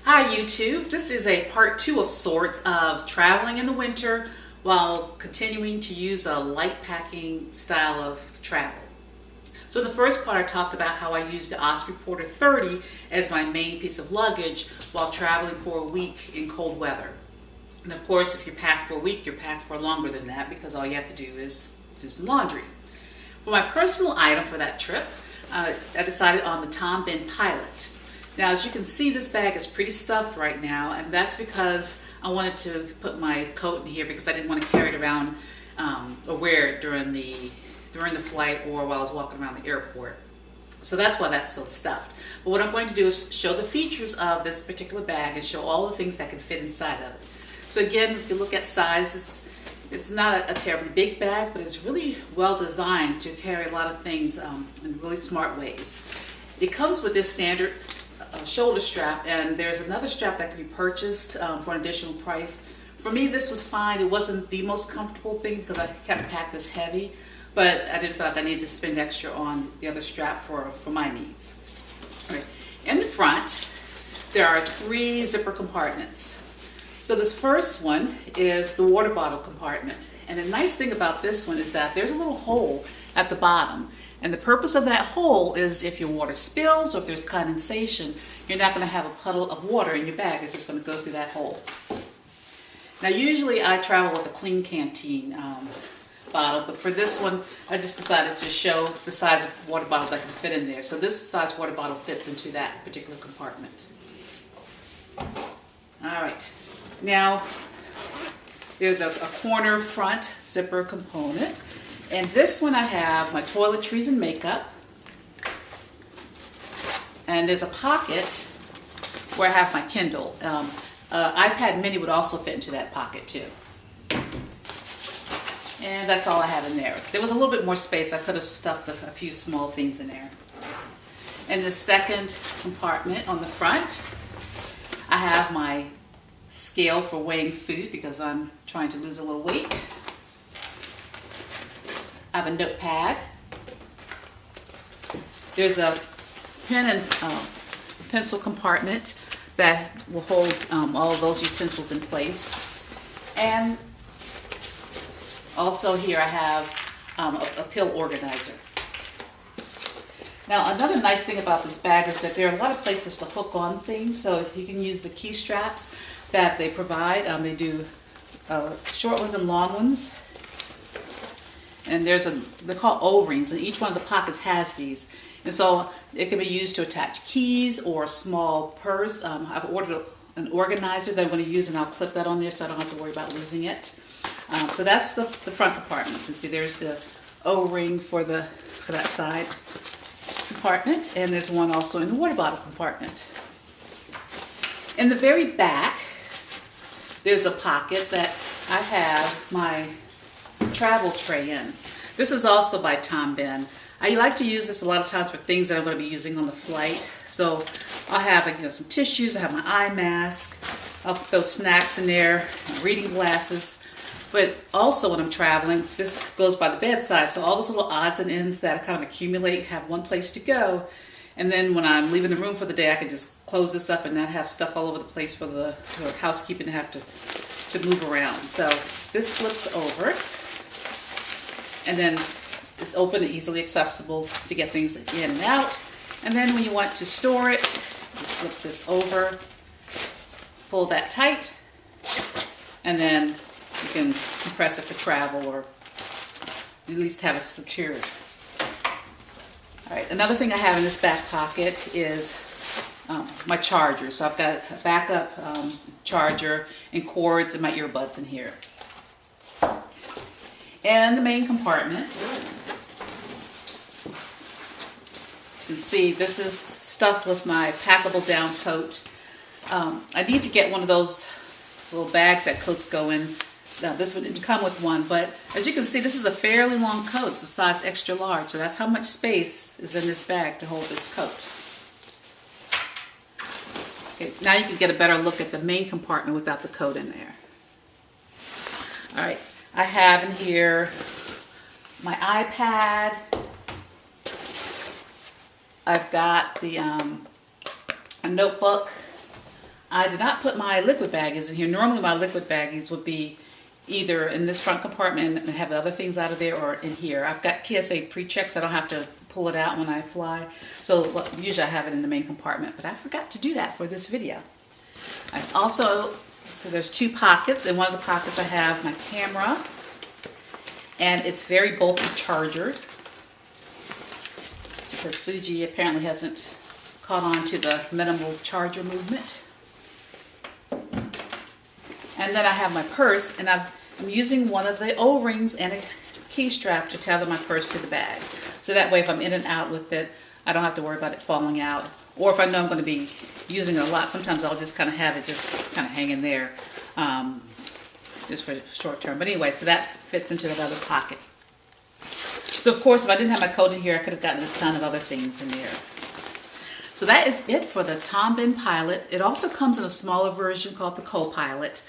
Hi YouTube, this is a part 2 of sorts of traveling in the winter while continuing to use a light packing style of travel. So in the first part I talked about how I used the Osprey Porter 30 as my main piece of luggage while traveling for a week in cold weather. And of course if you're packed for a week, you're packed for longer than that because all you have to do is do some laundry. For my personal item for that trip, I decided on the Bihn Pilot. Now, as you can see, this bag is pretty stuffed right now, and that's because I wanted to put my coat in here because I didn't want to carry it around or wear it during the flight or while I was walking around the airport. So that's why that's so stuffed. But what I'm going to do is show the features of this particular bag and show all the things that can fit inside of it. So again, if you look at size, it's not a terribly big bag, but it's really well designed to carry a lot of things in really smart ways. It comes with this standard shoulder strap, and there's another strap that can be purchased for an additional price. For me, this was fine. It wasn't the most comfortable thing because I kind of packed this heavy, but I didn't feel like I needed to spend extra on the other strap for my needs. All right. In the front, there are 3 zipper compartments. So this first one is the water bottle compartment, and the nice thing about this one is that there's a little hole at the bottom. And the purpose of that hole is if your water spills or if there's condensation, you're not going to have a puddle of water in your bag. It's just going to go through that hole. Now usually I travel with a clean canteen bottle, but for this one I just decided to show the size of water bottle that can fit in there. So this size water bottle fits into that particular compartment. Alright, now there's a corner front zipper component. And this one I have my toiletries and makeup. And there's a pocket where I have my Kindle. iPad mini would also fit into that pocket too. And that's all I have in there. If there was a little bit more space, I could have stuffed a few small things in there. In the second compartment on the front, I have my scale for weighing food because I'm trying to lose a little weight. I have a notepad. There's a pen and pencil compartment that will hold all of those utensils in place. And also here I have a pill organizer. Now another nice thing about this bag is that there are a lot of places to hook on things, so you can use the key straps that they provide. They do short ones and long ones. And they're called O-rings, and each one of the pockets has these. And so it can be used to attach keys or a small purse. I've ordered an organizer that I'm going to use, and I'll clip that on there so I don't have to worry about losing it. So that's the front compartments. And see, there's the O-ring for that side compartment, and there's one also in the water bottle compartment. In the very back, there's a pocket that I have my travel tray in. This is also by Bihn. I like to use this a lot of times for things that I'm going to be using on the flight. So I'll have some tissues, I have my eye mask, I'll put those snacks in there, my reading glasses. But also when I'm traveling, this goes by the bedside, so all those little odds and ends that I kind of accumulate have one place to go. And then when I'm leaving the room for the day, I can just close this up and not have stuff all over the place for the housekeeping to have to move around. So this flips over. And then it's open and easily accessible to get things in and out. And then when you want to store it, just flip this over, pull that tight, and then you can compress it for travel or at least have it secured. All right, another thing I have in this back pocket is my charger. So I've got a backup charger and cords and my earbuds in here. And the main compartment, you can see this is stuffed with my packable down coat. I need to get one of those little bags that coats go in. Now this one didn't come with one, but as you can see, this is a fairly long coat. It's the size extra large, so that's how much space is in this bag to hold this coat. Okay, now you can get a better look at the main compartment without the coat in there. All right. I have in here my iPad. I've got a notebook. I did not put my liquid baggies in here. Normally my liquid baggies would be either in this front compartment and have the other things out of there, or in here. I've got TSA pre-check, so I don't have to pull it out when I fly. So usually I have it in the main compartment, but I forgot to do that for this video. I also, so there's two pockets. In one of the pockets I have my camera, and it's very bulky charger, because Fuji apparently hasn't caught on to the minimal charger movement. And then I have my purse, and I'm using one of the O-rings and a key strap to tether my purse to the bag. So that way if I'm in and out with it, I don't have to worry about it falling out. Or if I know I'm going to be using it a lot, sometimes I'll just kind of have it just kind of hanging there, just for short term. But anyway, so that fits into that other pocket. So of course, if I didn't have my coat in here, I could have gotten a ton of other things in there. So that is it for the Bihn Pilot. It also comes in a smaller version called the Co-Pilot.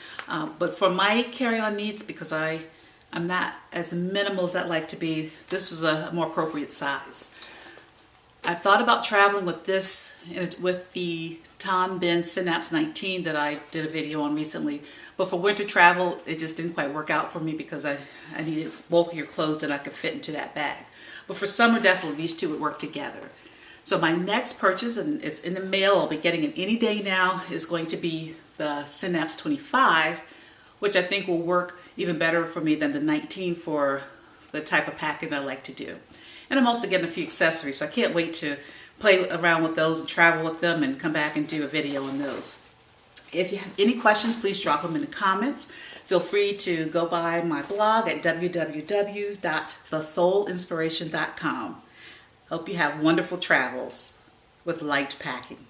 But for my carry-on needs, because I'm not as minimal as I'd like to be, this was a more appropriate size. I thought about traveling with this, with the Bihn Synapse 19 that I did a video on recently. But for winter travel, it just didn't quite work out for me because I needed bulkier clothes that I could fit into that bag. But for summer, definitely these two would work together. So my next purchase, and it's in the mail, I'll be getting it any day now, is going to be the Synapse 25, which I think will work even better for me than the 19 for the type of packing I like to do. And I'm also getting a few accessories, so I can't wait to play around with those and travel with them and come back and do a video on those. If you have any questions, please drop them in the comments. Feel free to go by my blog at www.thesoulinspiration.com. Hope you have wonderful travels with light packing.